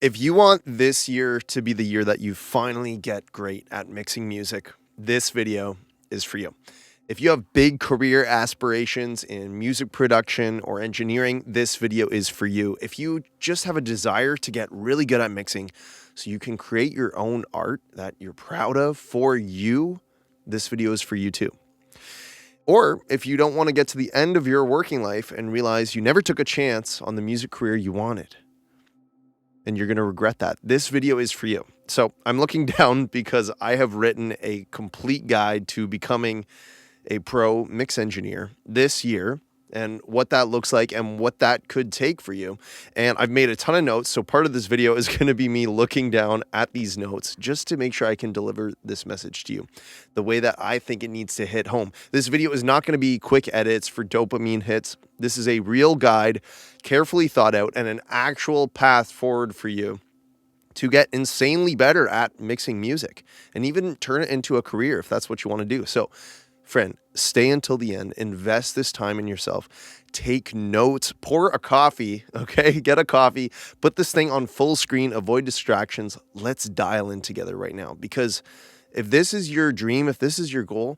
If you want this year to be the year that you finally get great at mixing music, this video is for you. If you have big career aspirations in music production or engineering, this video is for you. If you just have a desire to get really good at mixing so you can create your own art that you're proud of for you, this video is for you too. Or if you don't want to get to the end of your working life and realize you never took a chance on the music career you wanted, and you're going to regret that, this video is for you. So I'm looking down because I have written a complete guide to becoming a pro mix engineer this year and what that looks like and what that could take for you. And I've made a ton of notes. So part of this video is going to be me looking down at these notes just to make sure I can deliver this message to you the way that I think it needs to hit home. This video is not going to be quick edits for dopamine hits. This is a real guide, carefully thought out, and an actual path forward for you to get insanely better at mixing music and even turn it into a career if that's what you want to do. So friend, stay until the end, invest this time in yourself, take notes, pour a coffee, okay? Get a coffee, put this thing on full screen, avoid distractions. Let's dial in together right now, because if this is your dream, if this is your goal,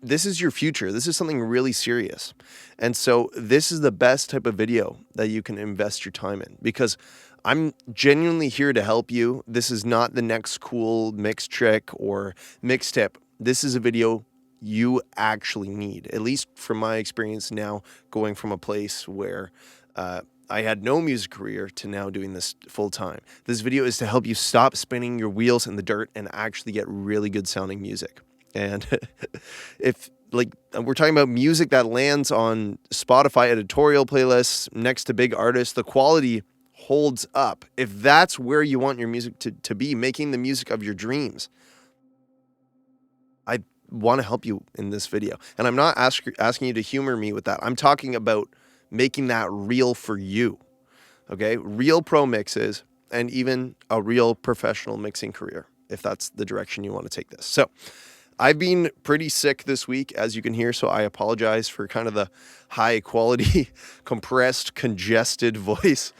this is your future. This is something really serious. And so this is the best type of video that you can invest your time in, because I'm genuinely here to help you. This is not the next cool mix trick or mix tip. This is a video you actually need, at least from my experience now, going from a place where I had no music career to now doing this full time. This video is to help you stop spinning your wheels in the dirt and actually get really good sounding music. And if we're talking about music that lands on Spotify editorial playlists next to big artists, the quality holds up. If that's where you want your music to be, making the music of your dreams, I want to help you in this video. And I'm not asking you to humor me with that. I'm talking about making that real for you, okay? Real pro mixes and even a real professional mixing career, if that's the direction you want to take this. So I've been pretty sick this week, as you can hear, so I apologize for kind of the high quality, compressed, congested voice,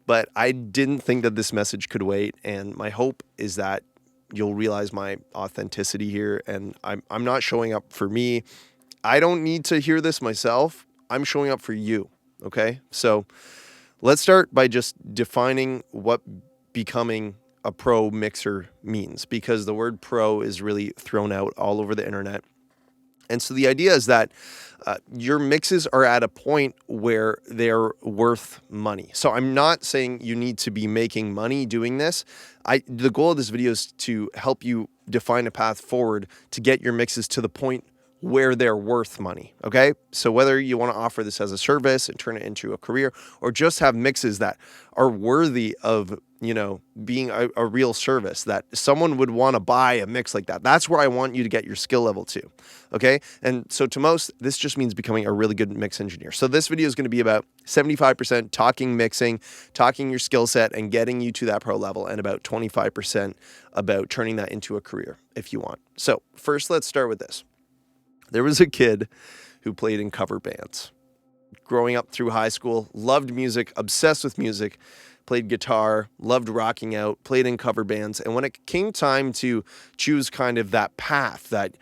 but I didn't think that this message could wait. And my hope is that you'll realize my authenticity here, and I'm not showing up for me. I don't need to hear this myself. I'm showing up for you, okay? So let's start by just defining what becoming a pro mixer means, because the word pro is really thrown out all over the internet. And so the idea is that your mixes are at a point where they're worth money. So I'm not saying you need to be making money doing this. The goal of this video is to help you define a path forward to get your mixes to the point where they're worth money, okay? So whether you want to offer this as a service and turn it into a career, or just have mixes that are worthy of, being a real service, that someone would want to buy a mix like that. That's where I want you to get your skill level to, okay? And so to most, this just means becoming a really good mix engineer. So this video is going to be about 75% talking mixing, talking your skill set and getting you to that pro level, and about 25% about turning that into a career if you want. So first, let's start with this. There was a kid who played in cover bands. Growing up through high school, loved music, obsessed with music, played guitar, loved rocking out, played in cover bands. And when it came time to choose kind of that path, that,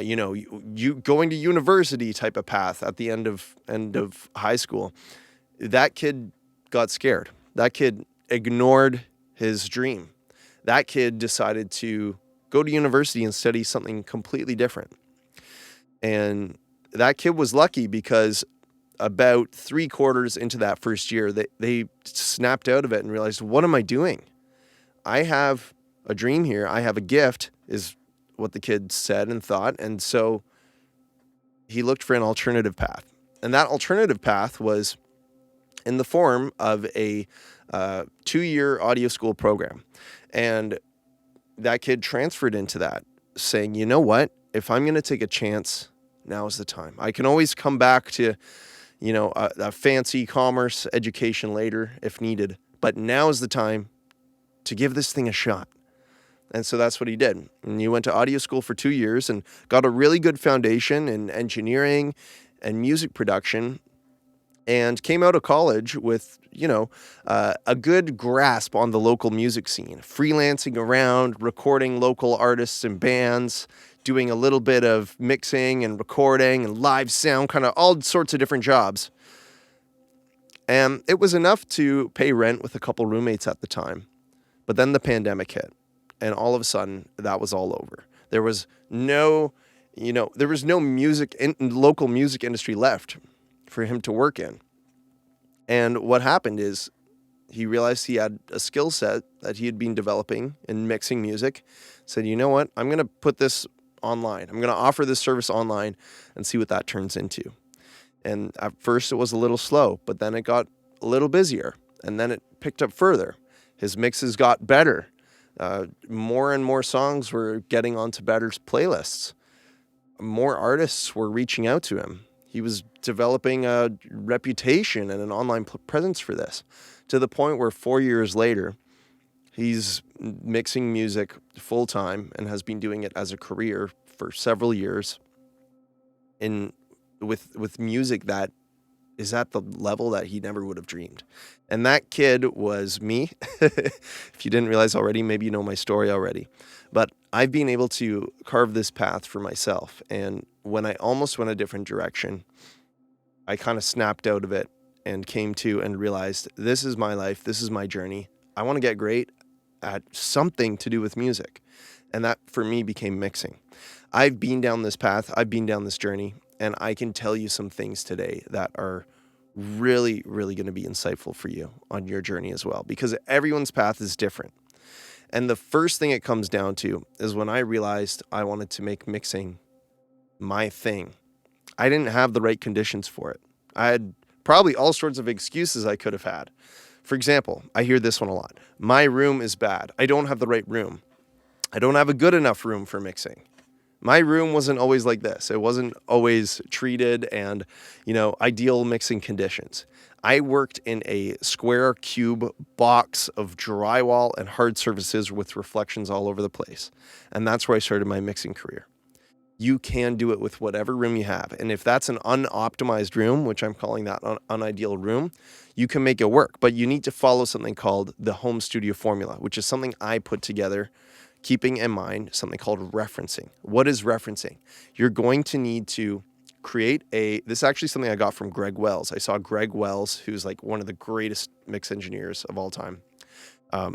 you going to university type of path at the end of high school, that kid got scared. That kid ignored his dream. That kid decided to go to university and study something completely different. And that kid was lucky, because about 3/4 into that first year, they snapped out of it and realized, what am I doing? I have a dream here. I have a gift, is what the kid said and thought. And so he looked for an alternative path. And that alternative path was in the form of a 2-year audio school program. And that kid transferred into that, saying, you know what? If I'm going to take a chance, now is the time. I can always come back to, a fancy commerce education later if needed, but now is the time to give this thing a shot. And so that's what he did. And he went to audio school for 2 years and got a really good foundation in engineering and music production. and came out of college with, a good grasp on the local music scene, freelancing around, recording local artists and bands, doing a little bit of mixing and recording and live sound, kind of all sorts of different jobs. And it was enough to pay rent with a couple roommates at the time. But then the pandemic hit, and all of a sudden that was all over. There was no music in local music industry left for him to work in. And what happened is he realized he had a skill set that he had been developing in mixing music. Said, you know what? I'm going to put this online. I'm going to offer this service online and see what that turns into. And at first it was a little slow, but then it got a little busier, and then it picked up further. His mixes got better. More and more songs were getting onto better playlists. More artists were reaching out to him. He was developing a reputation and an online presence for this, to the point where 4 years later, he's mixing music full time and has been doing it as a career for several years with music that is at the level that he never would have dreamed. And that kid was me. If you didn't realize already, maybe you know my story already. But I've been able to carve this path for myself. And when I almost went a different direction, I kind of snapped out of it and came to and realized this is my life. This is my journey. I want to get great at something to do with music. And that for me became mixing. I've been down this path. I've been down this journey. And I can tell you some things today that are really, really going to be insightful for you on your journey as well, because everyone's path is different. And the first thing it comes down to is when I realized I wanted to make mixing my thing, I didn't have the right conditions for it. I had probably all sorts of excuses I could have had. For example, I hear this one a lot. My room is bad. I don't have the right room. I don't have a good enough room for mixing. My room wasn't always like this. It wasn't always treated and, ideal mixing conditions. I worked in a square cube box of drywall and hard surfaces with reflections all over the place. And that's where I started my mixing career. You can do it with whatever room you have. And if that's an unoptimized room, which I'm calling that an unideal room, you can make it work. But you need to follow something called the home studio formula, which is something I put together keeping in mind something called referencing. What is referencing? You're going to need to create this is actually something I got from Greg Wells. I saw Greg Wells, who's like one of the greatest mix engineers of all time.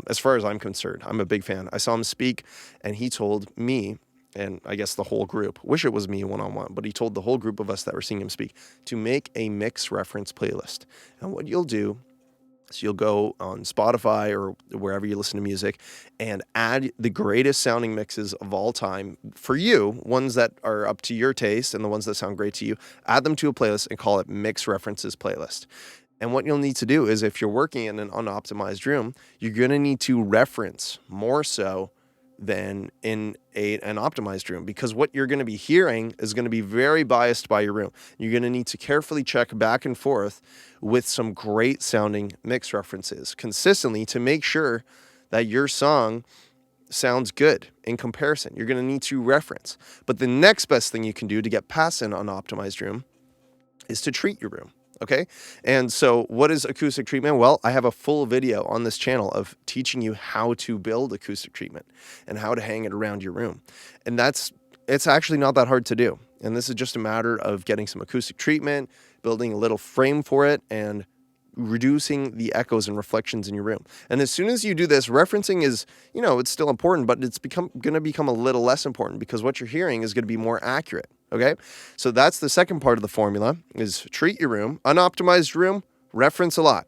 As far as I'm concerned, I'm a big fan. I saw him speak, and he told me, and I guess the whole group, wish it was me one-on-one, but he told the whole group of us that were seeing him speak to make a mix reference playlist. And what you'll do, so you'll go on Spotify or wherever you listen to music and add the greatest sounding mixes of all time for you, ones that are up to your taste and the ones that sound great to you, add them to a playlist and call it Mix References Playlist. And what you'll need to do is if you're working in an unoptimized room, you're going to need to reference more so than in an optimized room, because what you're going to be hearing is going to be very biased by your room. You're going to need to carefully check back and forth with some great sounding mix references consistently to make sure that your song sounds good in comparison. You're going to need to reference. But the next best thing you can do to get past an unoptimized room is to treat your room. Okay. And so what is acoustic treatment? Well, I have a full video on this channel of teaching you how to build acoustic treatment and how to hang it around your room. And it's actually not that hard to do. And this is just a matter of getting some acoustic treatment, building a little frame for it, and reducing the echoes and reflections in your room. And as soon as you do this, referencing is, it's still important, but it's going to become a little less important because what you're hearing is going to be more accurate. Okay. So that's the second part of the formula is treat your room. Unoptimized room, reference a lot.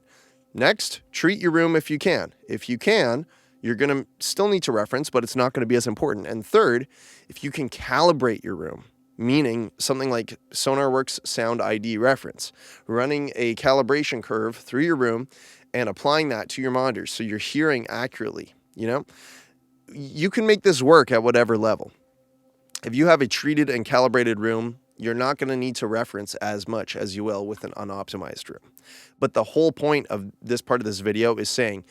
Next, treat your room if you can. If you can, you're going to still need to reference, but it's not going to be as important. And third, if you can calibrate your room, meaning something like SonarWorks Sound ID reference, running a calibration curve through your room and applying that to your monitors so you're hearing accurately, you can make this work at whatever level. If you have a treated and calibrated room, you're not going to need to reference as much as you will with an unoptimized room. But the whole point of this part of this video is saying,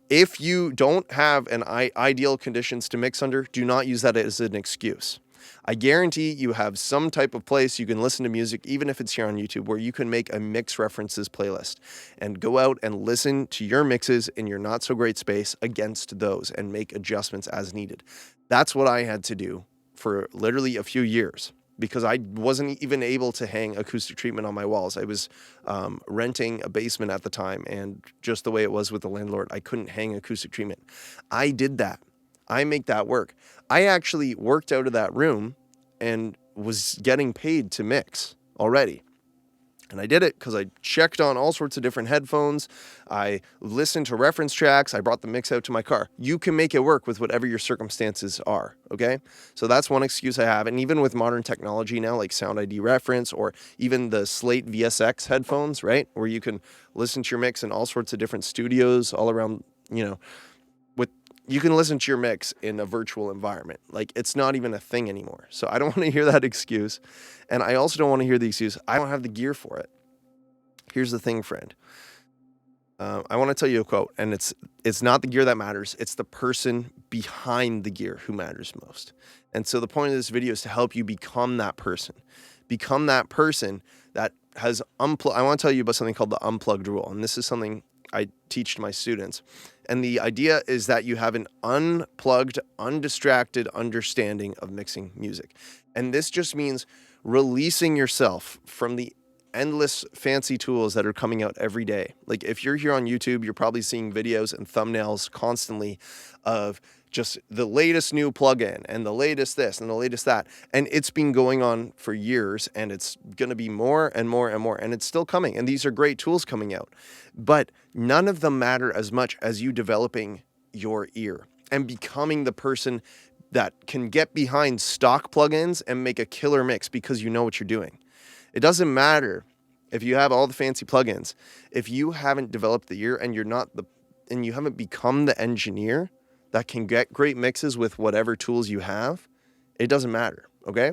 if you don't have an ideal conditions to mix under, do not use that as an excuse. I guarantee you have some type of place you can listen to music, even if it's here on YouTube, where you can make a mix references playlist and go out and listen to your mixes in your not so great space against those and make adjustments as needed. That's what I had to do for literally a few years, because I wasn't even able to hang acoustic treatment on my walls. I was renting a basement at the time, and just the way it was with the landlord, I couldn't hang acoustic treatment. I did that. I make that work. I actually worked out of that room and was getting paid to mix already. And I did it because I checked on all sorts of different headphones. I listened to reference tracks. I brought the mix out to my car. You can make it work with whatever your circumstances are, okay? So that's one excuse I have. And even with modern technology now, like Sound ID Reference or even the Slate VSX headphones, right? Where you can listen to your mix in all sorts of different studios all around, you can listen to your mix in a virtual environment. Like, it's not even a thing anymore. So I don't want to hear that excuse. And I also don't want to hear the excuse, I don't have the gear for it. Here's the thing, friend. I want to tell you a quote, and it's not the gear that matters. It's the person behind the gear who matters most. And so the point of this video is to help you become that person. Become that person that has unplugged. I want to tell you about something called the unplugged rule. And this is something I teach to my students. And the idea is that you have an unplugged, undistracted understanding of mixing music. And this just means releasing yourself from the endless fancy tools that are coming out every day. Like, if you're here on YouTube, you're probably seeing videos and thumbnails constantly of just the latest new plugin and the latest this and the latest that. And it's been going on for years, and it's going to be more and more and more, and it's still coming. And these are great tools coming out, but none of them matter as much as you developing your ear and becoming the person that can get behind stock plugins and make a killer mix because you know what you're doing. It doesn't matter if you have all the fancy plugins. If you haven't developed the ear and you haven't become the engineer that can get great mixes with whatever tools you have, it doesn't matter, okay?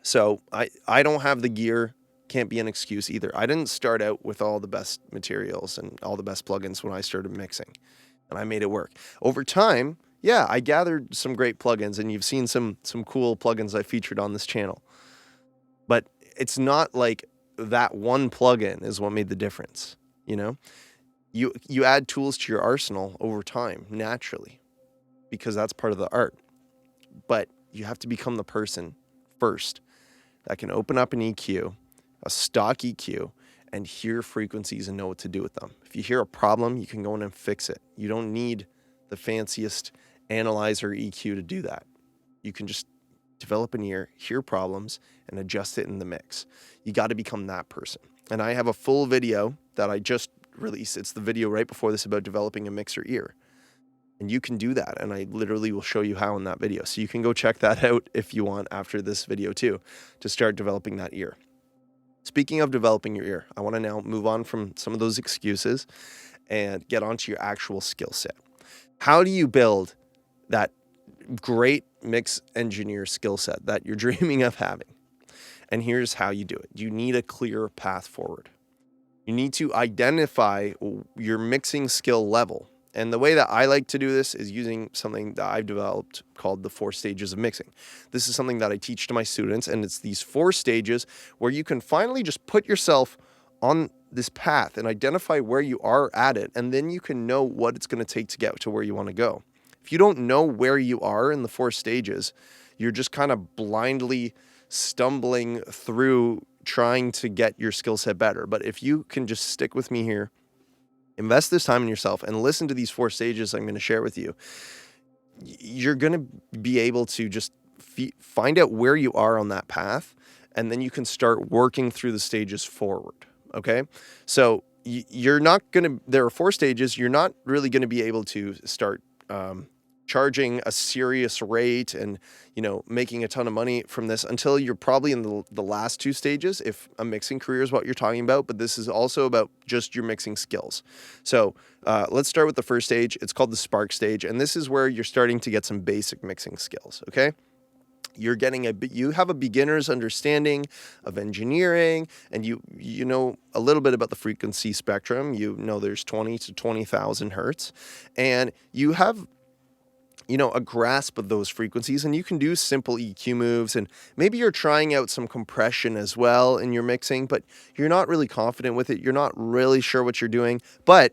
So I don't have the gear, can't be an excuse either. I didn't start out with all the best materials and all the best plugins when I started mixing, and I made it work. Over time, yeah, I gathered some great plugins, and you've seen some cool plugins I featured on this channel. But it's not like that one plugin is what made the difference, you know? You add tools to your arsenal over time, naturally, because that's part of the art. But you have to become the person first that can open up an EQ, a stock EQ, and hear frequencies and know what to do with them. If you hear a problem, you can go in and fix it. You don't need the fanciest analyzer EQ to do that. You can just develop an ear, hear problems, and adjust it in the mix. You got to become that person. And I have a full video that I just released. It's the video right before this about developing a mixer ear. And you can do that. And I literally will show you how in that video. So you can go check that out if you want after this video too, to start developing that ear. Speaking of developing your ear, I want to now move on from some of those excuses and get onto your actual skill set. How do you build that great mix engineer skill set that you're dreaming of having? And here's how you do it. You need a clear path forward. You need to identify your mixing skill level. And the way that I like to do this is using something that I've developed called the 4 stages of mixing. This is something that I teach to my students, and it's these 4 stages where you can finally just put yourself on this path and identify where you are at it, and then you can know what it's going to take to get to where you want to go. If you don't know where you are in the 4 stages, you're just kind of blindly stumbling through trying to get your skill set better. But if you can just stick with me here, invest this time in yourself and listen to these 4 stages I'm going to share with you, you're going to be able to just find out where you are on that path, and then you can start working through the stages forward, okay? So you're not going to, there are 4 stages, you're not really going to be able to start charging a serious rate and, making a ton of money from this until you're probably in the last 2 stages, if a mixing career is what you're talking about. But this is also about just your mixing skills. So let's start with the first stage. It's called the spark stage. And this is where you're starting to get some basic mixing skills, okay? You're getting you have a beginner's understanding of engineering, and you know a little bit about the frequency spectrum. You know there's 20 to 20,000 hertz, and you have a grasp of those frequencies, and you can do simple EQ moves, and maybe you're trying out some compression as well in your mixing, but you're not really confident with it. You're not really sure what you're doing, but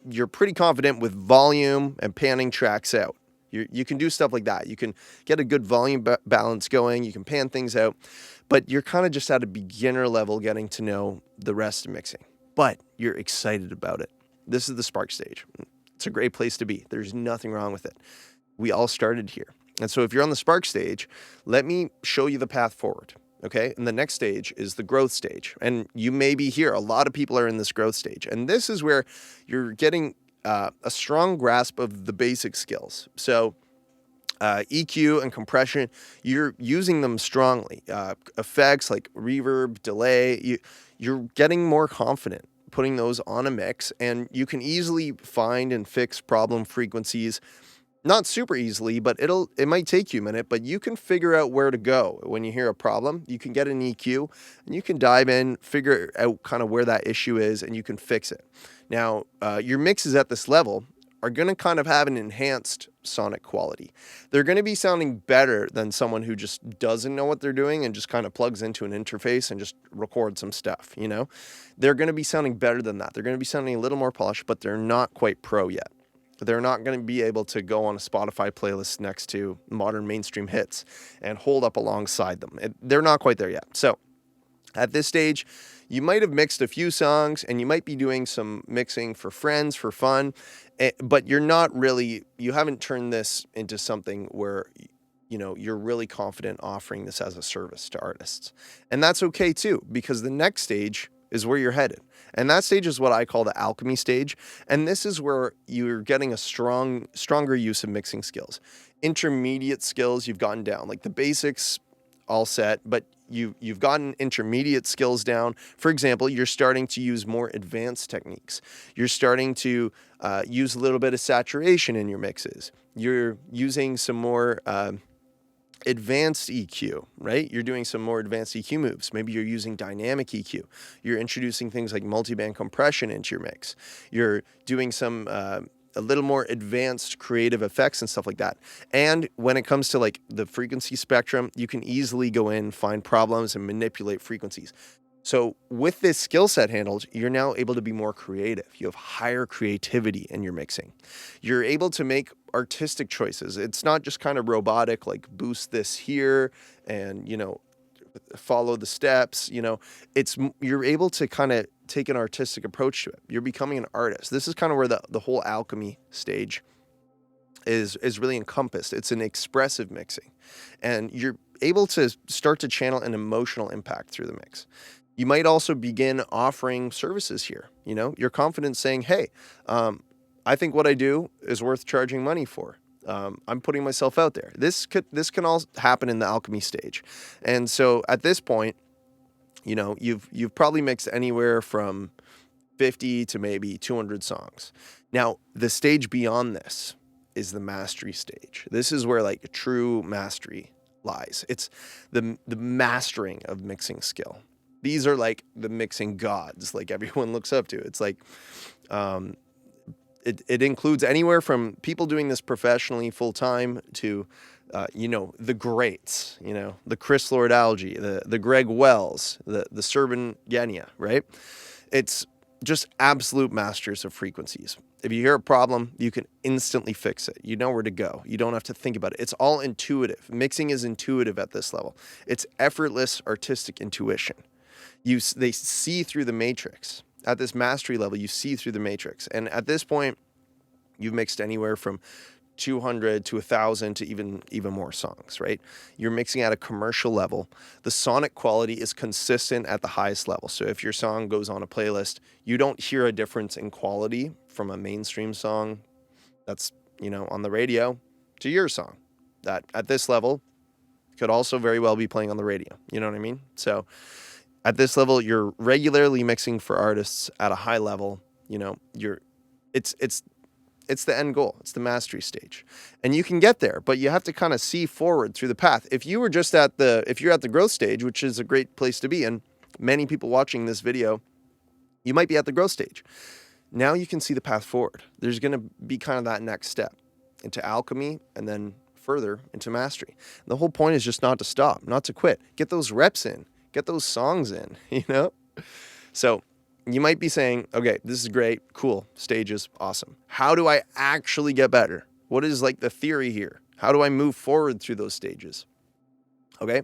you're pretty confident with volume and panning tracks out. You can do stuff like that. You can get a good volume balance going. You can pan things out, but you're kind of just at a beginner level getting to know the rest of mixing, but you're excited about it. This is the spark stage. It's a great place to be. There's nothing wrong with it. We all started here. And so if you're on the spark stage, let me show you the path forward. Okay. And the next stage is the growth stage. And you may be here. A lot of people are in this growth stage. And this is where you're getting a strong grasp of the basic skills. So EQ and compression, you're using them strongly. Effects like reverb, delay, you're getting more confident putting those on a mix. And you can easily find and fix problem frequencies. Not super easily, but it might take you a minute, but you can figure out where to go when you hear a problem. You can get an EQ and you can dive in, figure out kind of where that issue is, and you can fix it. Now, your mixes at this level are going to kind of have an enhanced sonic quality. They're going to be sounding better than someone who just doesn't know what they're doing and just kind of plugs into an interface and just records some stuff, They're going to be sounding better than that. They're going to be sounding a little more polished, but they're not quite pro yet. They're not going to be able to go on a Spotify playlist next to modern mainstream hits and hold up alongside them. They're not quite there yet. So at this stage, you might have mixed a few songs and you might be doing some mixing for friends, for fun, but you haven't turned this into something where you're really confident offering this as a service to artists. And that's okay too, because the next stage is where you're headed. And that stage is what I call the alchemy stage. And this is where you're getting a stronger use of mixing skills. Intermediate skills you've gotten down, like the basics all set, but you've gotten intermediate skills down. For example, you're starting to use more advanced techniques. You're starting to use a little bit of saturation in your mixes. You're using some more advanced EQ, right? You're doing some more advanced EQ moves. Maybe you're using dynamic EQ. You're introducing things like multiband compression into your mix. You're doing some a little more advanced creative effects and stuff like that. And when it comes to like the frequency spectrum, you can easily go in, find problems, and manipulate frequencies. So with this skill set handled, you're now able to be more creative. You have higher creativity in your mixing. You're able to make artistic choices. It's not just kind of robotic, like boost this here and, follow the steps. You're able to kind of take an artistic approach to it. You're becoming an artist. This is kind of where the whole alchemy stage is really encompassed. It's an expressive mixing. And you're able to start to channel an emotional impact through the mix. You might also begin offering services here. You're confident saying, hey, I think what I do is worth charging money for. I'm putting myself out there. This can all happen in the alchemy stage. And so at this point, you've probably mixed anywhere from 50 to maybe 200 songs. Now, the stage beyond this is the mastery stage. This is where like true mastery lies. It's the mastering of mixing skill. These are like the mixing gods, like everyone looks up to. It's like, it includes anywhere from people doing this professionally full time to, the greats, the Chris Lord-Alge, the Greg Wells, the Serban Genia, right? It's just absolute masters of frequencies. If you hear a problem, you can instantly fix it. You know where to go. You don't have to think about it. It's all intuitive. Mixing is intuitive at this level. It's effortless artistic intuition. They see through the matrix. At this mastery level, you see through the matrix. And at this point, you've mixed anywhere from 200 to 1,000 to even more songs, right? You're mixing at a commercial level. The sonic quality is consistent at the highest level. So if your song goes on a playlist, you don't hear a difference in quality from a mainstream song that's, on the radio to your song. That at this level could also very well be playing on the radio. You know what I mean? So at this level, you're regularly mixing for artists at a high level. It's the end goal. It's the mastery stage. And you can get there, but you have to kind of see forward through the path. If you're at the growth stage, which is a great place to be, and many people watching this video, you might be at the growth stage. Now you can see the path forward. There's going to be kind of that next step. into alchemy, and then further into mastery. And the whole point is just not to stop, not to quit. Get those reps in, get those songs in, you know? So you might be saying, okay, this is great, cool, stages, awesome. How do I actually get better? What is like the theory here? How do I move forward through those stages? Okay.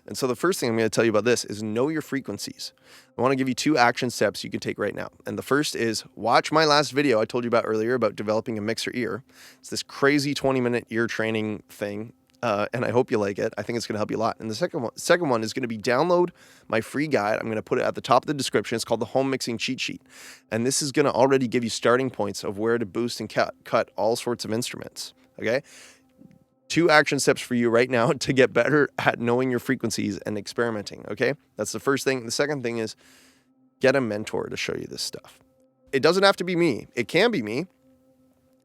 And so the first thing I'm going to tell you about this is know your frequencies. I want to give you 2 action steps you can take right now. And the first is watch my last video I told you about earlier about developing a mixer ear. It's this crazy 20-minute ear training thing. And I hope you like it. I think it's going to help you a lot. And the second one is going to be download my free guide. I'm going to put it at the top of the description. It's called the Home Mixing Cheat Sheet. And this is going to already give you starting points of where to boost and cut all sorts of instruments. Okay. 2 action steps for you right now to get better at knowing your frequencies and experimenting, okay? That's the first thing. The second thing is get a mentor to show you this stuff. It doesn't have to be me. It can be me,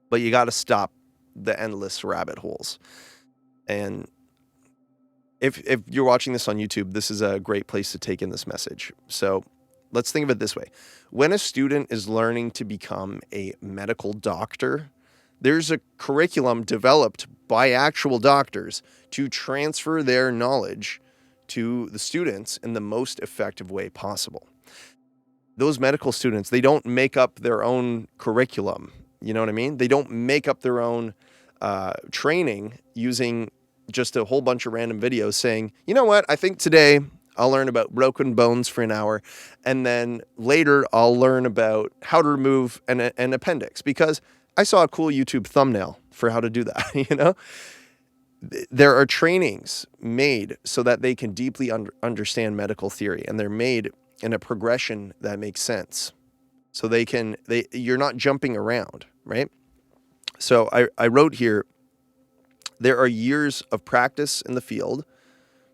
but you got to stop the endless rabbit holes. And if you're watching this on YouTube, this is a great place to take in this message. So let's think of it this way. When a student is learning to become a medical doctor, there's a curriculum developed by actual doctors to transfer their knowledge to the students in the most effective way possible. Those medical students, they don't make up their own curriculum. You know what I mean? They don't make up their own training using just a whole bunch of random videos saying, you know what, I think today I'll learn about broken bones for an hour, and then later I'll learn about how to remove an appendix because I saw a cool YouTube thumbnail for how to do that, you know? There are trainings made so that they can deeply understand medical theory, and they're made in a progression that makes sense. So you're not jumping around, right? So I wrote here, there are years of practice in the field.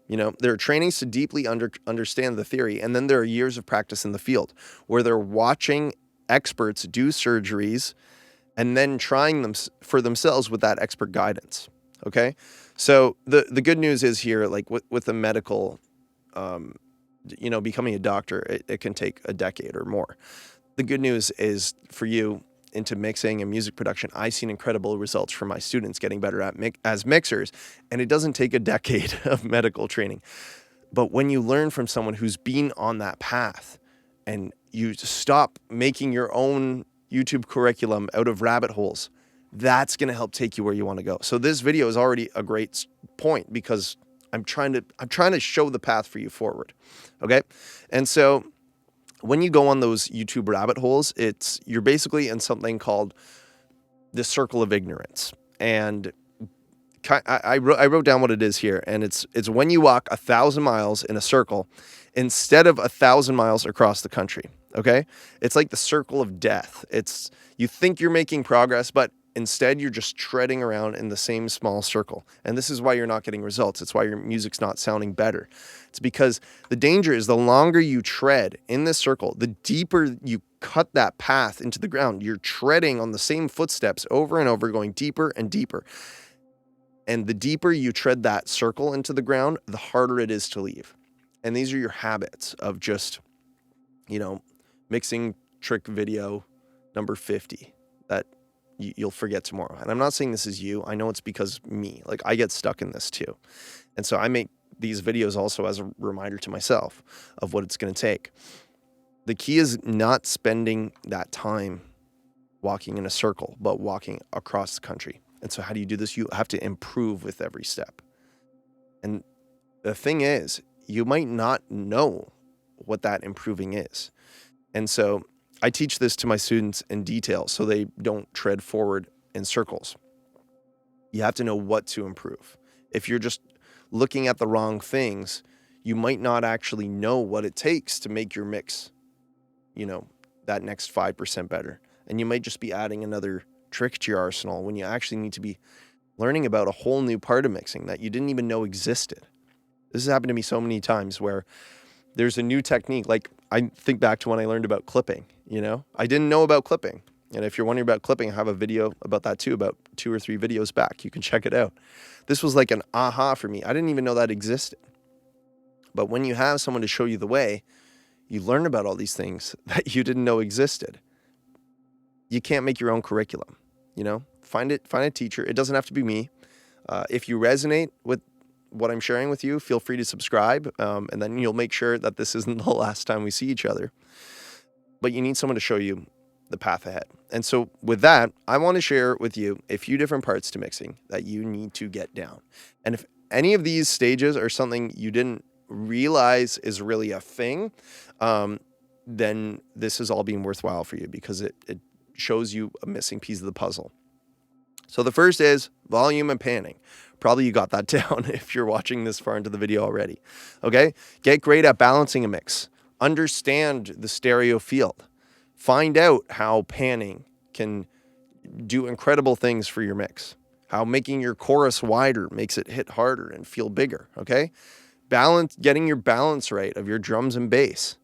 You know, there are trainings to deeply understand the theory, and then there are years of practice in the field where they're watching experts do surgeries and then trying them for themselves with that expert guidance, okay? So the good news is here, like with the medical, becoming a doctor, it can take a decade or more. The good news is for you into mixing and music production, I've seen incredible results from my students getting better as mixers, and it doesn't take a decade of medical training. But when you learn from someone who's been on that path and you stop making your own YouTube curriculum out of rabbit holes, that's going to help take you where you want to go. So this video is already a great point because I'm trying to show the path for you forward. Okay. And so when you go on those YouTube rabbit holes, you're basically in something called the circle of ignorance. And I wrote down what it is here. And it's when you walk 1,000 miles in a circle instead of 1,000 miles across the country. Okay. It's like the circle of death. You think you're making progress, but instead you're just treading around in the same small circle. And this is why you're not getting results. It's why your music's not sounding better. It's because the danger is the longer you tread in this circle, the deeper you cut that path into the ground. You're treading on the same footsteps over and over, going deeper and deeper. And the deeper you tread that circle into the ground, the harder it is to leave. And these are your habits of just, mixing trick video number 50 that you'll forget tomorrow. And I'm not saying this is you. I know it's because me. Like, I get stuck in this too. And so I make these videos also as a reminder to myself of what it's going to take. The key is not spending that time walking in a circle, but walking across the country. And so how do you do this? You have to improve with every step. And the thing is, you might not know what that improving is. And so I teach this to my students in detail so they don't tread forward in circles. You have to know what to improve. If you're just looking at the wrong things, you might not actually know what it takes to make your mix, that next 5% better. And you might just be adding another trick to your arsenal when you actually need to be learning about a whole new part of mixing that you didn't even know existed. This has happened to me so many times where there's a new technique. Like, I think back to when I learned about clipping, I didn't know about clipping. And if you're wondering about clipping, I have a video about that too, about 2 or 3 videos back. You can check it out. This was like an aha for me. I didn't even know that existed. But when you have someone to show you the way, you learn about all these things that you didn't know existed. You can't make your own curriculum, find a teacher. It doesn't have to be me. If you resonate with what I'm sharing with you, feel free to subscribe, and then you'll make sure that this isn't the last time we see each other. But you need someone to show you the path ahead. And so with that, I want to share with you a few different parts to mixing that you need to get down. And if any of these stages are something you didn't realize is really a thing, then this is all being worthwhile for you, because it shows you a missing piece of the puzzle. So the first is volume and panning. Probably you got that down if you're watching this far into the video already. Okay? Get great at balancing a mix. Understand the stereo field. Find out how panning can do incredible things for your mix. How making your chorus wider makes it hit harder and feel bigger. Okay? Getting your balance right of your drums and bass.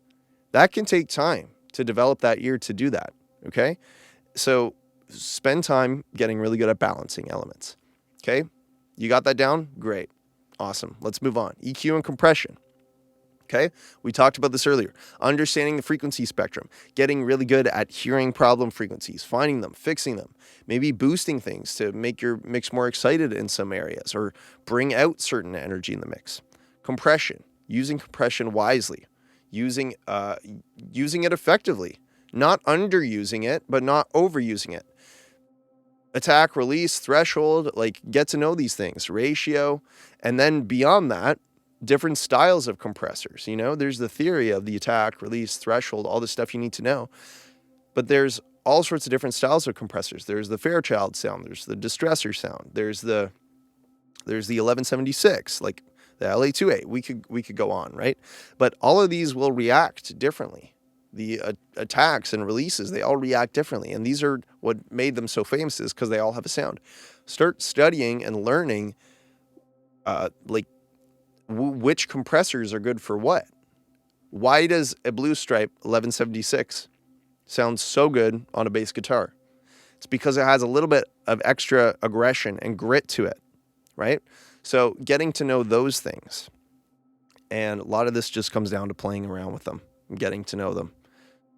That can take time to develop that ear to do that. Okay? So spend time getting really good at balancing elements. Okay? You got that down? Great. Awesome. Let's move on. EQ and compression. Okay? We talked about this earlier. Understanding the frequency spectrum. Getting really good at hearing problem frequencies. Finding them. Fixing them. Maybe boosting things to make your mix more excited in some areas, or bring out certain energy in the mix. Compression. Using compression wisely. Using it effectively. Not underusing it, but not overusing it. Attack, release, threshold, like get to know these things, ratio, and then beyond that, different styles of compressors. You know, there's the theory of the attack, release, threshold, all the stuff you need to know. But there's all sorts of different styles of compressors. There's the Fairchild sound, there's the distressor sound, there's the 1176, like the LA28. We could go on, right? But all of these will react differently. The attacks and releases, they all react differently. And these are what made them so famous, is because they all have a sound. Start studying and learning which compressors are good for what. Why does a Blue Stripe 1176 sound so good on a bass guitar? It's because it has a little bit of extra aggression and grit to it, right? So getting to know those things. And a lot of this just comes down to playing around with them and getting to know them.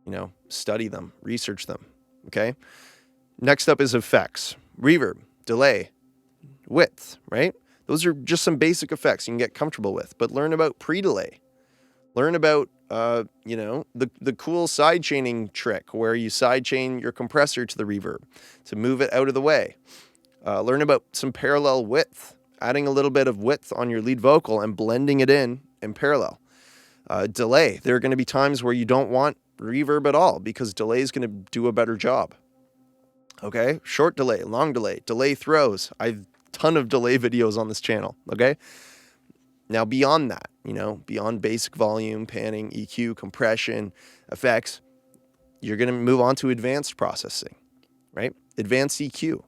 You know, study them, research them, okay? Next up is effects. Reverb, delay, width, right? Those are just some basic effects you can get comfortable with, but learn about pre-delay. Learn about, the cool side chaining trick where you side chain your compressor to the reverb to move it out of the way. Learn about some parallel width, adding a little bit of width on your lead vocal and blending it in parallel. Delay. There are going to be times where you don't want reverb at all, because delay is going to do a better job. Okay? Short delay, long delay throws. I've a ton of delay videos on this channel. Okay? Now, beyond that, beyond basic volume, panning, EQ, compression, effects, you're going to move on to advanced processing, right? Advanced EQ.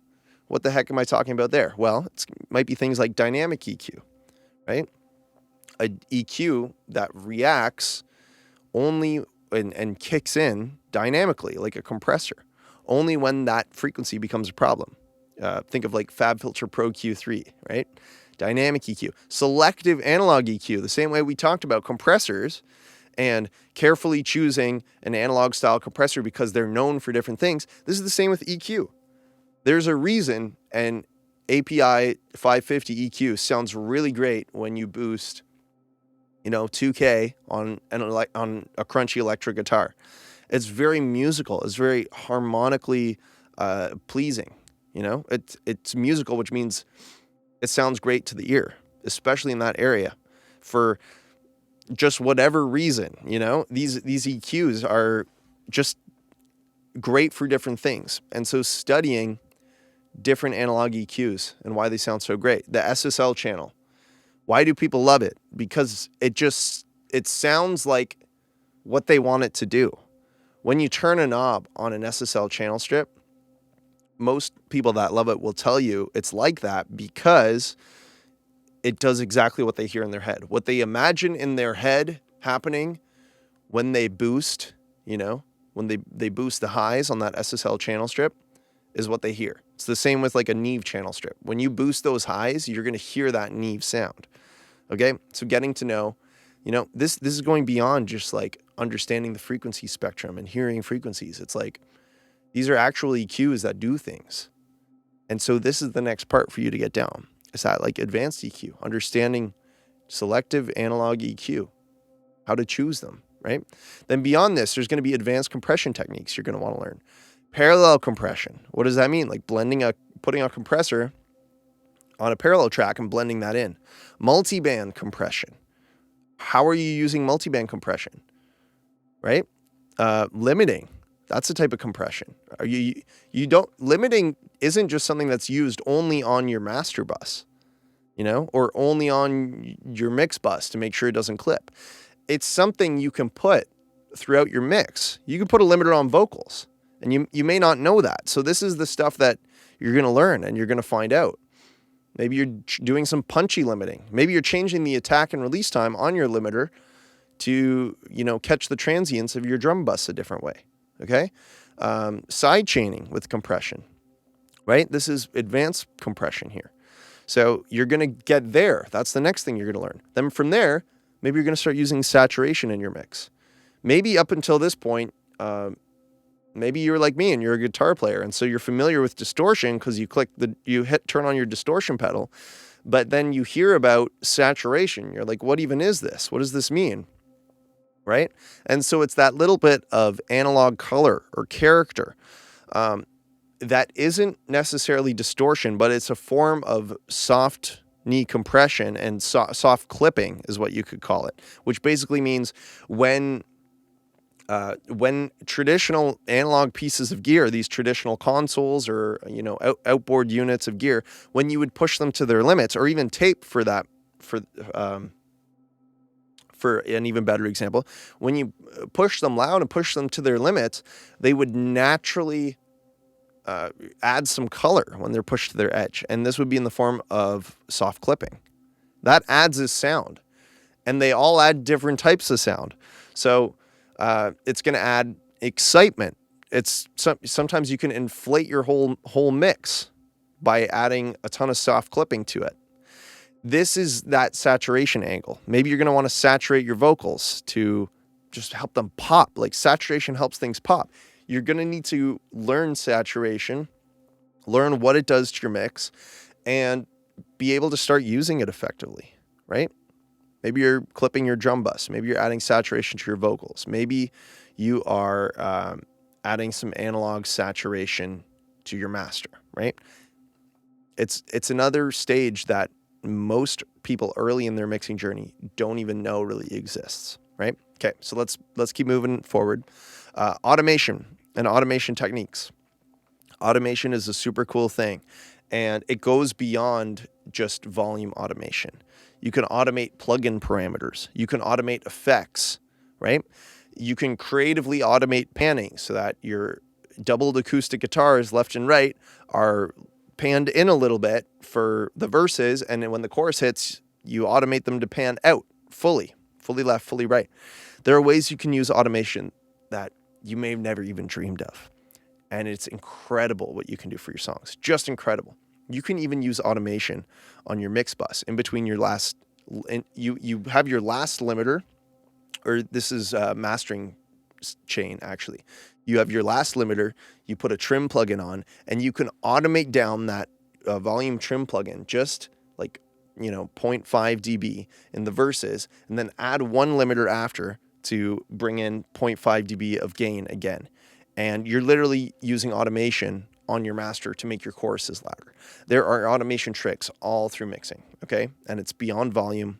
What the heck am I talking about there? Well, it might be things like dynamic EQ, right? A EQ that reacts only and kicks in dynamically, like a compressor, only when that frequency becomes a problem. Think of like FabFilter Pro Q3, right? Dynamic EQ. Selective analog EQ, the same way we talked about compressors and carefully choosing an analog style compressor because they're known for different things. This is the same with EQ. There's a reason an API 550 EQ sounds really great when you boost 2K on a crunchy electric guitar. It's very musical. It's very harmonically pleasing. It's musical, which means it sounds great to the ear, especially in that area. For just whatever reason, these EQs are just great for different things. And so studying different analog EQs and why they sound so great. The SSL channel. Why do people love it? Because it sounds like what they want it to do. When you turn a knob on an SSL channel strip, most people that love it will tell you it's like that because it does exactly what they hear in their head. What they imagine in their head happening when they boost, when they boost the highs on that SSL channel strip is what they hear. It's the same with like a Neve channel strip. When you boost those highs, you're going to hear that Neve sound. Okay? So getting to know, this is going beyond just like understanding the frequency spectrum and hearing frequencies. It's like these are actual EQs that do things. And so this is the next part for you to get down. Is that like advanced EQ, understanding selective analog EQ, how to choose them, right? Then beyond this, there's going to be advanced compression techniques you're going to want to learn. Parallel compression. What does that mean? Like putting a compressor on a parallel track and blending that in. Multiband compression. How are you using multiband compression, right? Limiting. That's a type of compression. Limiting isn't just something that's used only on your master bus, or only on your mix bus to make sure it doesn't clip. It's something you can put throughout your mix. You can put a limiter on vocals, and you may not know that. So this is the stuff that you're going to learn and you're going to find out. Maybe you're doing some punchy limiting. Maybe you're changing the attack and release time on your limiter to, catch the transients of your drum bus a different way. Okay? Side chaining with compression, right? This is advanced compression here. So you're going to get there. That's the next thing you're going to learn. Then from there, maybe you're going to start using saturation in your mix. Maybe up until this point, maybe you're like me and you're a guitar player, and so you're familiar with distortion because you hit turn on your distortion pedal, but then you hear about saturation. You're like, what even is this? What does this mean? Right? And so it's that little bit of analog color or character that isn't necessarily distortion, but it's a form of soft knee compression and soft clipping is what you could call it, which basically means when traditional analog pieces of gear, these traditional consoles or outboard units of gear, when you would push them to their limits, or even tape for an even better example, when you push them loud and push them to their limits, they would naturally add some color when they're pushed to their edge. And this would be in the form of soft clipping. That adds a sound. And they all add different types of sound. So it's going to add excitement. Sometimes you can inflate your whole mix by adding a ton of soft clipping to it. This is that saturation angle. Maybe you're going to want to saturate your vocals to just help them pop. Like saturation helps things pop. You're going to need to learn saturation, learn what it does to your mix, and be able to start using it effectively, right? Maybe you're clipping your drum bus. Maybe you're adding saturation to your vocals. Maybe you are adding some analog saturation to your master, right? It's another stage that most people early in their mixing journey don't even know really exists, right? Okay, so let's keep moving forward. Automation and automation techniques. Automation is a super cool thing, and it goes beyond just volume automation. You can automate plugin parameters. You can automate effects, right? You can creatively automate panning so that your doubled acoustic guitars left and right are panned in a little bit for the verses, and then when the chorus hits, you automate them to pan out fully left, fully right. There are ways you can use automation that you may have never even dreamed of, and it's incredible what you can do for your songs. Just incredible. You can even use automation on your mix bus in between your last. You have your last limiter, or this is mastering chain actually. You have your last limiter. You put a trim plugin on, and you can automate down that volume trim plugin just like 0.5 dB in the verses, and then add one limiter after to bring in 0.5 dB of gain again. And you're literally using automation on your master to make your choruses louder. There are automation tricks all through mixing, okay? And it's beyond volume.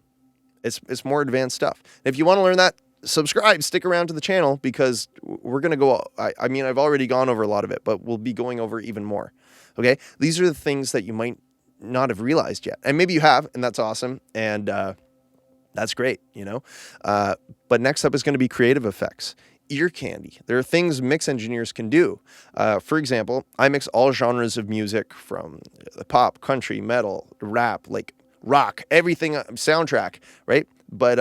It's more advanced stuff. If you want to learn that, subscribe, stick around to the channel, because we're going to go, I mean, I've already gone over a lot of it, but we'll be going over even more, okay? These are the things that you might not have realized yet. And maybe you have, and that's awesome. And that's great, But next up is going to be creative effects. Ear candy. There are things mix engineers can do. For example, I mix all genres of music from pop, country, metal, rap, like rock, everything, soundtrack, right? But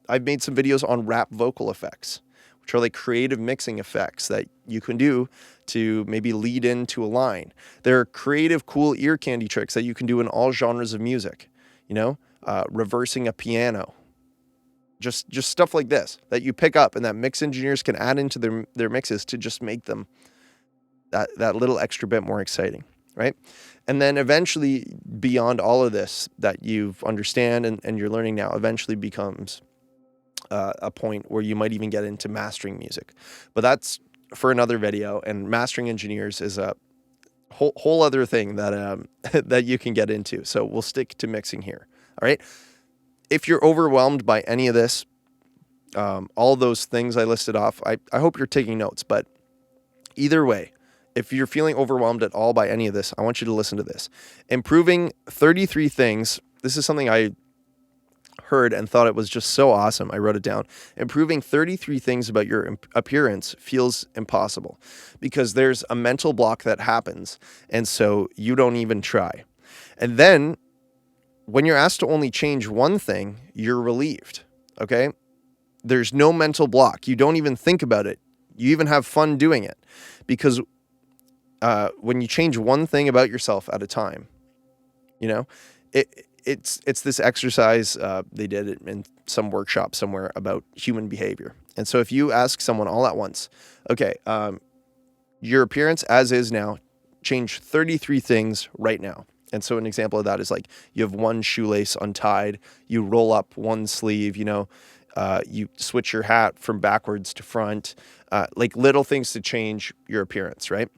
I've made some videos on rap vocal effects, which are like creative mixing effects that you can do to maybe lead into a line. There are creative, cool ear candy tricks that you can do in all genres of music, reversing a piano. Just stuff like this that you pick up and that mix engineers can add into their mixes to just make them that little extra bit more exciting, right? And then eventually, beyond all of this that you understand and you're learning now, eventually becomes a point where you might even get into mastering music. But that's for another video, and mastering engineers is a whole other thing that that you can get into. So we'll stick to mixing here. All right. If you're overwhelmed by any of this, all those things I listed off, I hope you're taking notes. But either way, if you're feeling overwhelmed at all by any of this, I want you to listen to this. Improving 33 things. This is something I heard and thought it was just so awesome. I wrote it down. Improving 33 things about your appearance feels impossible because there's a mental block that happens, and so you don't even try. And then when you're asked to only change one thing, you're relieved, okay? There's no mental block. You don't even think about it. You even have fun doing it because when you change one thing about yourself at a time, you know, it's this exercise. They did it in some workshop somewhere about human behavior. And so if you ask someone all at once, okay, your appearance as is now, change 33 things right now. And so an example of that is like you have one shoelace untied, you roll up one sleeve, you know, you switch your hat from backwards to front, like little things to change your appearance, right?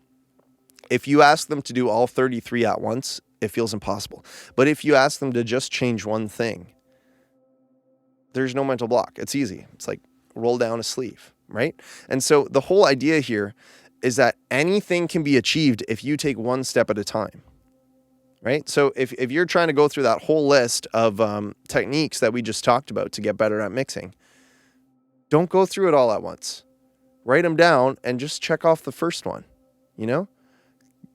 If you ask them to do all 33 at once, it feels impossible. But if you ask them to just change one thing, there's no mental block. It's easy. It's like roll down a sleeve, right? And so the whole idea here is that anything can be achieved if you take one step at a time, right? So if you're trying to go through that whole list of techniques that we just talked about to get better at mixing, don't go through it all at once. Write them down and just check off the first one, you know?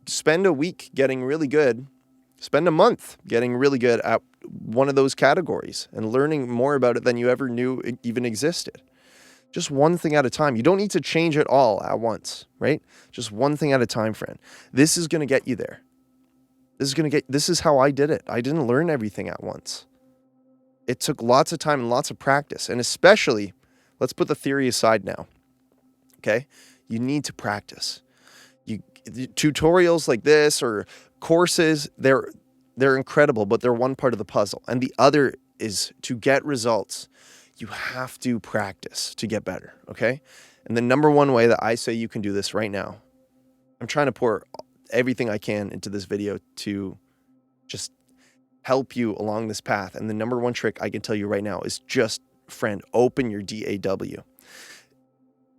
Spend a week getting really good. Spend a month getting really good at one of those categories and learning more about it than you ever knew it even existed. Just one thing at a time. You don't need to change it all at once, right? Just one thing at a time, friend. This is going to get you there. This is how I did it. I didn't learn everything at once. It took lots of time and lots of practice. And especially, let's put the theory aside now. Okay? You need to practice. Tutorials like this or courses, they're incredible, but they're one part of the puzzle. And the other is to get results. You have to practice to get better, okay? And the number one way that I say you can do this right now, I'm trying to pour everything I can into this video to just help you along this path. And the number one trick I can tell you right now is just, friend, open your DAW.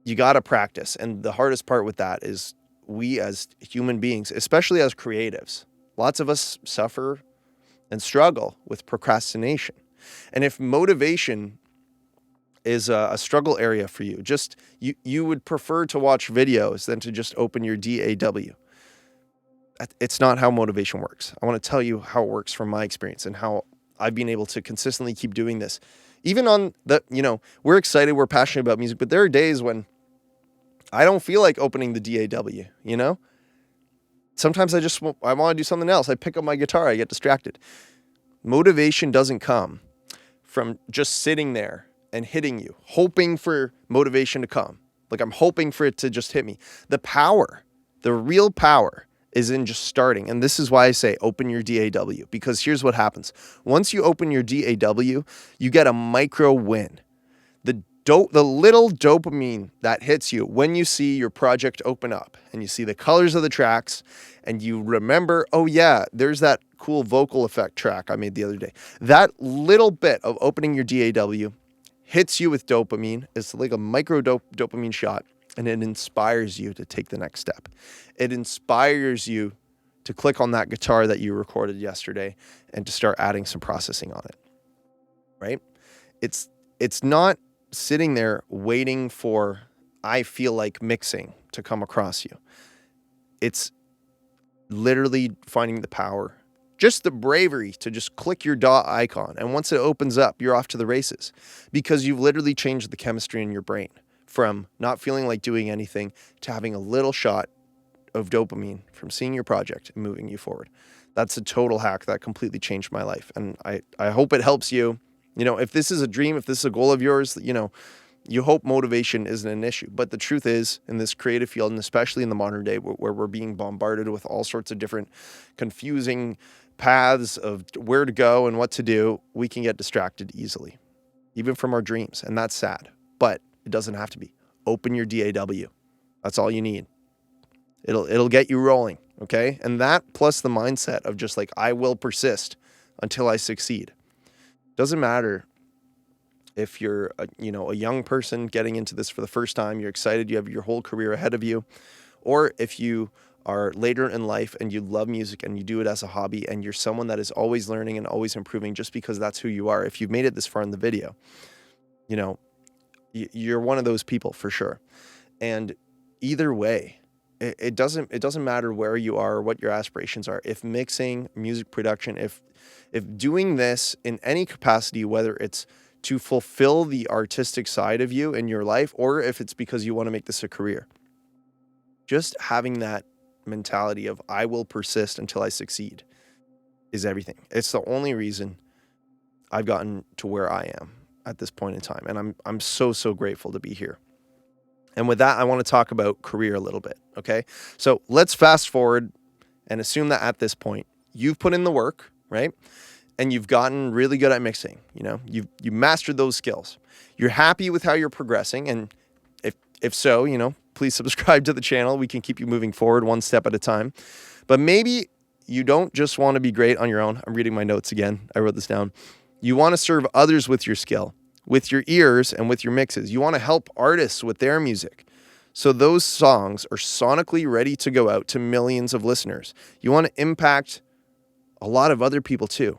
You got to practice. And the hardest part with that is we as human beings, especially as creatives, lots of us suffer and struggle with procrastination. And if motivation is a struggle area for you, just you would prefer to watch videos than to just open your DAW. It's not how motivation works. I want to tell you how it works from my experience and how I've been able to consistently keep doing this. Even on the, you know, we're excited, we're passionate about music, but there are days when I don't feel like opening the DAW, you know? Sometimes I want to do something else. I pick up my guitar, I get distracted. Motivation doesn't come from just sitting there and hitting you, hoping for motivation to come. Like I'm hoping for it to just hit me. The power, the real power is in just starting. And this is why I say open your DAW, because here's what happens. Once you open your DAW, you get a micro win. The little dopamine that hits you when you see your project open up and you see the colors of the tracks and you remember, oh yeah, there's that cool vocal effect track I made the other day. That little bit of opening your DAW hits you with dopamine. It's like a micro dopamine shot, and it inspires you to take the next step. It inspires you to click on that guitar that you recorded yesterday and to start adding some processing on it, right? It's not sitting there waiting for I feel like mixing to come across you. It's literally finding the power, just the bravery to just click your DAW icon. And once it opens up, you're off to the races because you've literally changed the chemistry in your brain from not feeling like doing anything to having a little shot of dopamine from seeing your project and moving you forward. That's a total hack that completely changed my life. And I hope it helps you. You know, if this is a dream, if this is a goal of yours, you know, You hope motivation isn't an issue. But the truth is, in this creative field, and especially in the modern day where we're being bombarded with all sorts of different confusing paths of where to go and what to do, we can get distracted easily, even from our dreams. And that's sad, but it doesn't have to be. Open your DAW. That's all you need. It'll get you rolling, okay? And that plus the mindset of just like, I will persist until I succeed. Doesn't matter if you're a young person getting into this for the first time, you're excited, you have your whole career ahead of you, or if you are later in life and you love music and you do it as a hobby and you're someone that is always learning and always improving just because that's who you are. If you've made it this far in the video, you're one of those people for sure. And either way, it doesn't matter where you are or what your aspirations are. If mixing, music production, if doing this in any capacity, whether it's to fulfill the artistic side of you in your life, or if it's because you want to make this a career, just having that mentality of I will persist until I succeed is everything. It's the only reason I've gotten to where I am at this point in time. And I'm so grateful to be here. And with that, I want to talk about career a little bit, okay? So let's fast forward and assume that at this point, you've put in the work, right? And you've gotten really good at mixing, you've mastered those skills. You're happy with how you're progressing. And if so, please subscribe to the channel. We can keep you moving forward one step at a time. But maybe you don't just want to be great on your own. I'm reading my notes again. I wrote this down. You want to serve others with your skill, with your ears and with your mixes. You want to help artists with their music, so those songs are sonically ready to go out to millions of listeners. You want to impact a lot of other people too.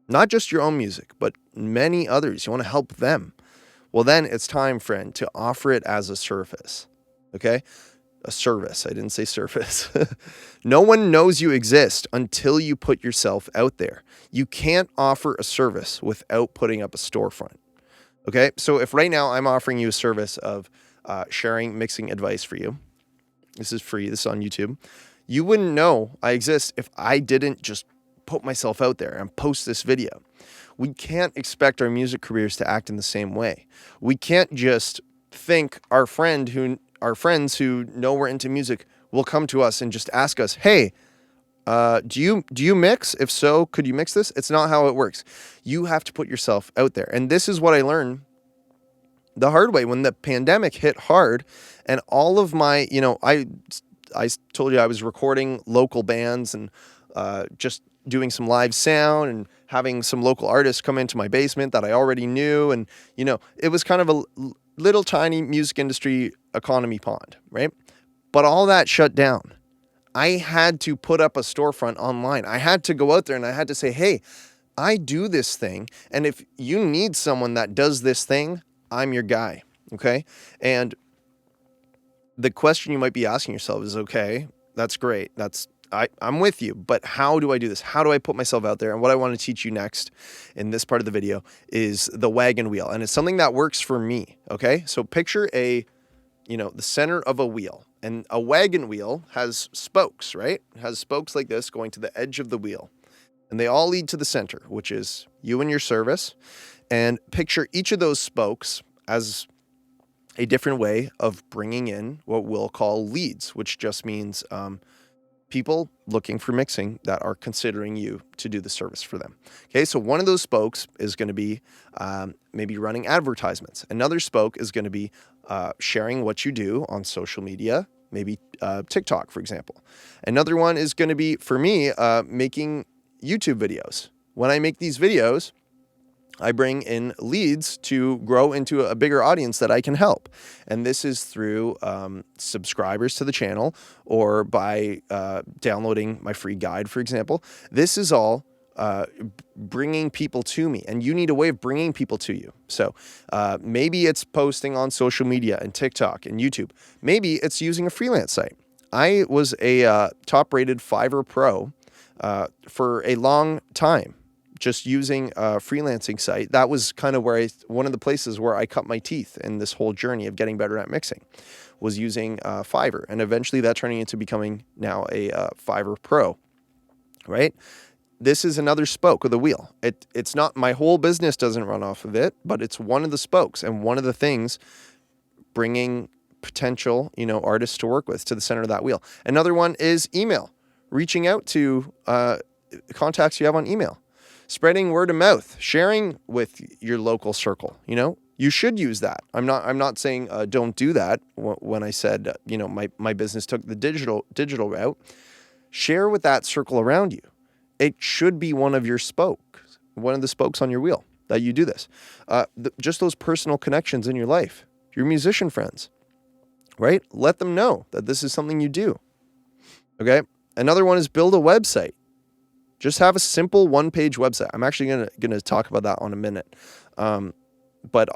Not just your own music, but many others. You want to help them. Well, then it's time, friend, to offer it as a service. Okay? A service. I didn't say surface. No one knows you exist until you put yourself out there. You can't offer a service without putting up a storefront. Okay? So if right now I'm offering you a service of sharing mixing advice for you, this is free, this is on YouTube, you wouldn't know I exist if I didn't just put myself out there and post this video. We can't expect our music careers to act in the same way. We can't just think our friends who know we're into music will come to us and just ask us, hey, do you mix? If so, could you mix this? It's not how it works. You have to put yourself out there. And this is what I learned the hard way when the pandemic hit hard, and all of my, I told you I was recording local bands and just doing some live sound and having some local artists come into my basement that I already knew. And, it was kind of a little tiny music industry economy pond, right? But all that shut down. I had to put up a storefront online. I had to go out there and I had to say, hey, I do this thing. And if you need someone that does this thing, I'm your guy, okay? And the question you might be asking yourself is, okay, that's great. I'm with you, but how do I do this? How do I put myself out there? And what I want to teach you next in this part of the video is the wagon wheel. And it's something that works for me, okay? So picture the center of a wheel. And a wagon wheel has spokes, right? It has spokes like this going to the edge of the wheel. And they all lead to the center, which is you and your service. And picture each of those spokes as a different way of bringing in what we'll call leads, which just means people looking for mixing that are considering you to do the service for them. Okay, so one of those spokes is going to be maybe running advertisements. Another spoke is going to be sharing what you do on social media, maybe TikTok, for example. Another one is going to be, for me, making YouTube videos. When I make these videos, I bring in leads to grow into a bigger audience that I can help. And this is through subscribers to the channel or by downloading my free guide, for example. This is all bringing people to me, and you need a way of bringing people to you. So maybe it's posting on social media and TikTok and YouTube. Maybe it's using a freelance site. I was a top-rated Fiverr Pro for a long time, just using a freelancing site. That was kind of one of the places where I cut my teeth in this whole journey of getting better at mixing, was using Fiverr, and eventually that turning into becoming now a Fiverr Pro, right? this is another spoke of the wheel. It's not, my whole business doesn't run off of it, but it's one of the spokes and one of the things bringing potential, artists to work with to the center of that wheel. Another one is email, reaching out to contacts you have on email, spreading word of mouth, sharing with your local circle. You should use that. I'm not saying don't do that. When I said my business took the digital route, share with that circle around you. It should be one of your spokes, one of the spokes on your wheel that you do this. Just those personal connections in your life, your musician friends, right? Let them know that this is something you do. Okay. Another one is build a website. Just have a simple one-page website. I'm actually gonna talk about that on a minute. But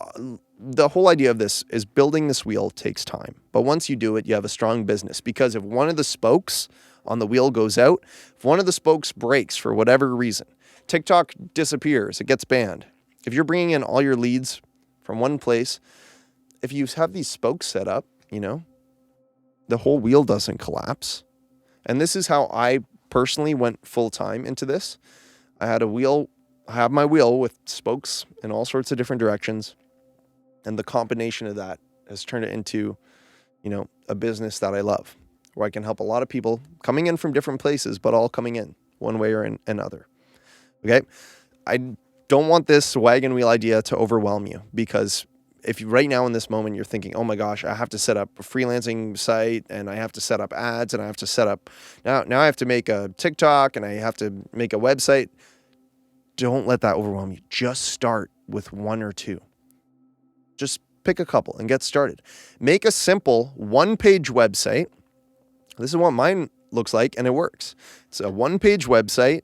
the whole idea of this is building this wheel takes time. But once you do it, you have a strong business, because if one of the spokes on the wheel goes out, if one of the spokes breaks for whatever reason, TikTok disappears, it gets banned. If you're bringing in all your leads from one place, if you have these spokes set up, the whole wheel doesn't collapse. And this is how I personally went full-time into this. I have my wheel with spokes in all sorts of different directions. And the combination of that has turned it into, a business that I love, where I can help a lot of people coming in from different places, but all coming in one way or another. Okay. I don't want this wagon wheel idea to overwhelm you, because if you right now in this moment, you're thinking, oh my gosh, I have to set up a freelancing site, and I have to set up ads, and I have to set up now I have to make a TikTok, and I have to make a website. Don't let that overwhelm you. Just start with one or two. Just pick a couple and get started. Make a simple one-page website. This is what mine looks like, and it works. It's a one-page website,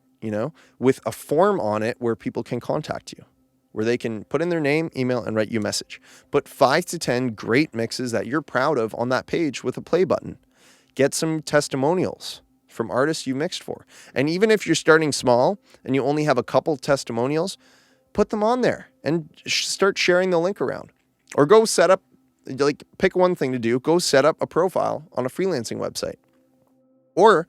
with a form on it where people can contact you, where they can put in their name, email, and write you a message. Put 5 to 10 great mixes that you're proud of on that page with a play button. Get some testimonials from artists you mixed for. And even if you're starting small and you only have a couple testimonials, put them on there and start sharing the link around. Or go set up, pick one thing to do, go set up a profile on a freelancing website. Or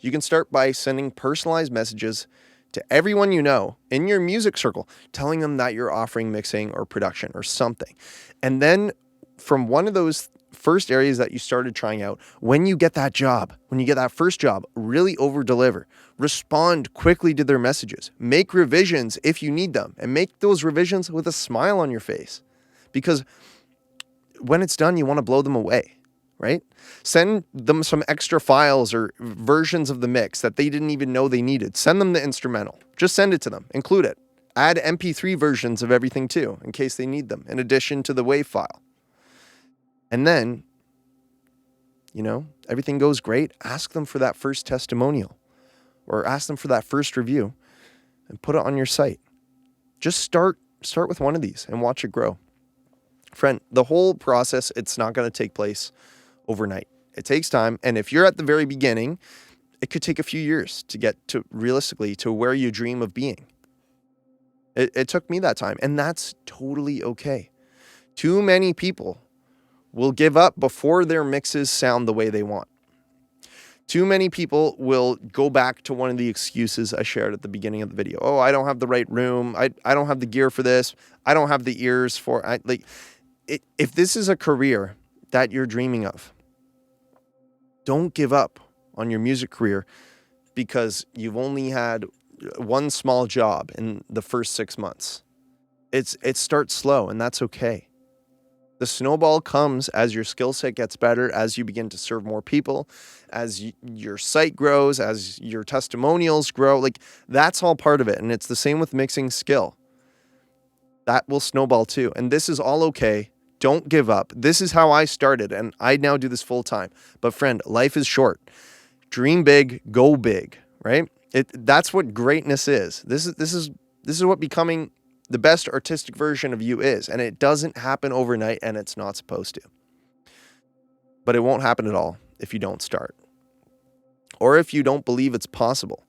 you can start by sending personalized messages to everyone you know in your music circle, telling them that you're offering mixing or production or something. And then from one of those first areas that you started trying out, when you get that job, when you get that first job, really over deliver, respond quickly to their messages, make revisions if you need them, and make those revisions with a smile on your face, because when it's done, you want to blow them away, right? Send them some extra files or versions of the mix that they didn't even know they needed. Send them the instrumental. Just send it to them. Include it. Add MP3 versions of everything too, in case they need them, in addition to the WAV file. And then, everything goes great. Ask them for that first testimonial, or ask them for that first review, and put it on your site. Just start with one of these and watch it grow. Friend, the whole process, it's not going to take place overnight. It takes time. And if you're at the very beginning, it could take a few years to get to realistically to where you dream of being. It took me that time, and that's totally okay. Too many people will give up before their mixes sound the way they want. Too many people will go back to one of the excuses I shared at the beginning of the video. Oh, I don't have the right room. I don't have the gear for this. I don't have the ears for it. If this is a career that you're dreaming of, don't give up on your music career because you've only had one small job in the first 6 months. It starts slow, and that's okay. The snowball comes as your skill set gets better, as you begin to serve more people, as your site grows, as your testimonials grow. That's all part of it. And it's the same with mixing skill. That will snowball too. And this is all okay. Don't give up. This is how I started, and I now do this full time. But friend, life is short. Dream big, go big, right? That's what greatness is. This is what becoming the best artistic version of you is. And it doesn't happen overnight, and it's not supposed to. But it won't happen at all if you don't start, or if you don't believe it's possible.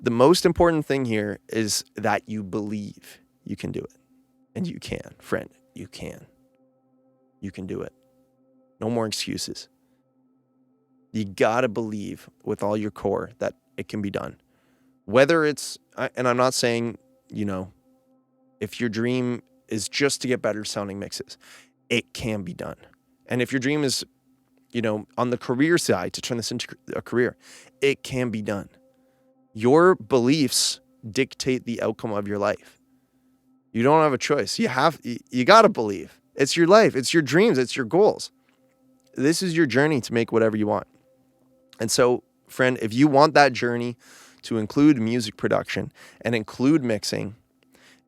The most important thing here is that you believe you can do it. And you can, friend, you can. You can do it. No more excuses. You gotta believe with all your core that it can be done. Whether it's, and I'm not saying, if your dream is just to get better sounding mixes, it can be done. And if your dream is, on the career side, to turn this into a career, it can be done. Your beliefs dictate the outcome of your life. You don't have a choice. You got to believe. It's your life. It's your dreams. It's your goals. This is your journey to make whatever you want. And so, friend, if you want that journey to include music production and include mixing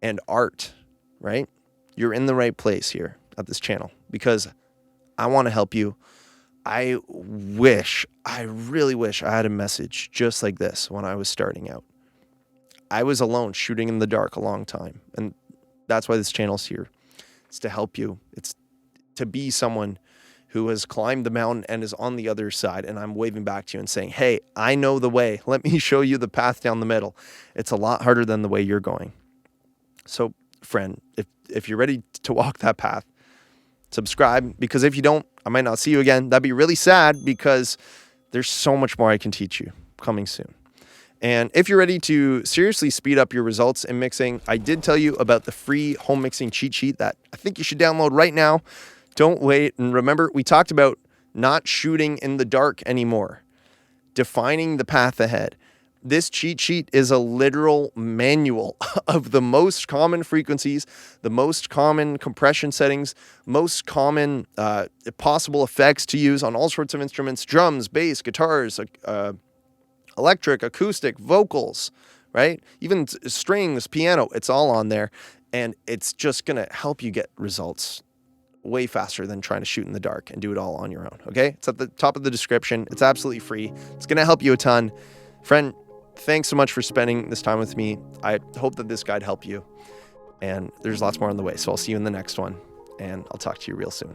and art, right? You're in the right place here at this channel, because I want to help you. I really wish I had a message just like this when I was starting out. I was alone, shooting in the dark a long time. And that's why this channel's here. It's to help you. It's to be someone who has climbed the mountain and is on the other side. And I'm waving back to you and saying, hey, I know the way. Let me show you the path down the middle. It's a lot harder than the way you're going. So, friend, if you're ready to walk that path, subscribe, because if you don't, I might not see you again. That'd be really sad, because there's so much more I can teach you coming soon. And if you're ready to seriously speed up your results in mixing, I did tell you about the free home mixing cheat sheet that I think you should download right now. Don't wait. And remember, we talked about not shooting in the dark anymore, defining the path ahead. This cheat sheet is a literal manual of the most common frequencies, the most common compression settings, most common possible effects to use on all sorts of instruments: drums, bass, guitars, electric, acoustic, vocals, right? Even strings, piano, it's all on there. And it's just going to help you get results way faster than trying to shoot in the dark and do it all on your own, okay? It's at the top of the description. It's absolutely free. It's going to help you a ton. Friend, thanks so much for spending this time with me. I hope that this guide helped you. And there's lots more on the way. So I'll see you in the next one. And I'll talk to you real soon.